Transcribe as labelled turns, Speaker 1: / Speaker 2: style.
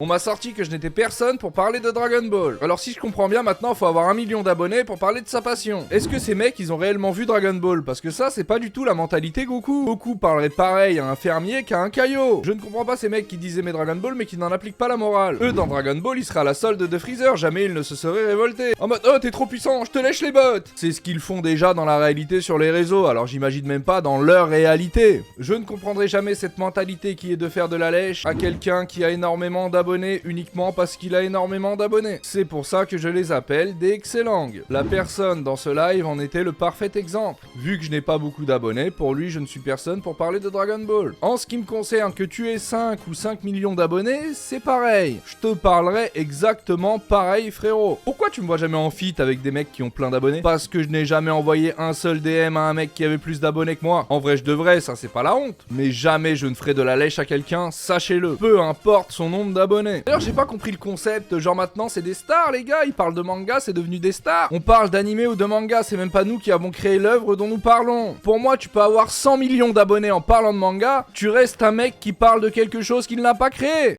Speaker 1: On m'a sorti que je n'étais personne pour parler de Dragon Ball. Alors si je comprends bien, maintenant faut avoir 1 million d'abonnés pour parler de sa passion. Est-ce que ces mecs ils ont réellement vu Dragon Ball? Parce que ça c'est pas du tout la mentalité Goku. Goku parlerait pareil à un fermier qu'à un caillot. Je ne comprends pas ces mecs qui disent aimer Dragon Ball mais qui n'en appliquent pas la morale. Eux dans Dragon Ball ils seraient à la solde de Freezer, jamais ils ne se seraient révoltés. En mode oh t'es trop puissant, je te lèche les bottes. C'est ce qu'ils font déjà dans la réalité sur les réseaux, alors j'imagine même pas dans leur réalité. Je ne comprendrai jamais cette mentalité qui est de faire de la lèche à quelqu'un qui a énormément d'abonnés uniquement parce qu'il a énormément d'abonnés. C'est pour ça que je les appelle des excellents. La personne dans ce live en était le parfait exemple. Vu que je n'ai pas beaucoup d'abonnés, pour lui je ne suis personne pour parler de Dragon Ball. En ce qui me concerne, que tu aies 5 ou 5 millions d'abonnés, c'est pareil. Je te parlerai exactement pareil frérot. Pourquoi tu me vois jamais en feat avec des mecs qui ont plein d'abonnés? Parce que je n'ai jamais envoyé un seul DM à un mec qui avait plus d'abonnés que moi. En vrai je devrais, ça c'est pas la honte. Mais jamais je ne ferai de la lèche à quelqu'un, sachez-le. Peu importe son nombre d'abonnés. D'ailleurs j'ai pas compris le concept, genre maintenant c'est des stars les gars, ils parlent de manga, c'est devenu des stars. On parle d'animé ou de manga, c'est même pas nous qui avons créé l'œuvre dont nous parlons. Pour moi tu peux avoir 100 millions d'abonnés en parlant de manga, tu restes un mec qui parle de quelque chose qu'il n'a pas créé.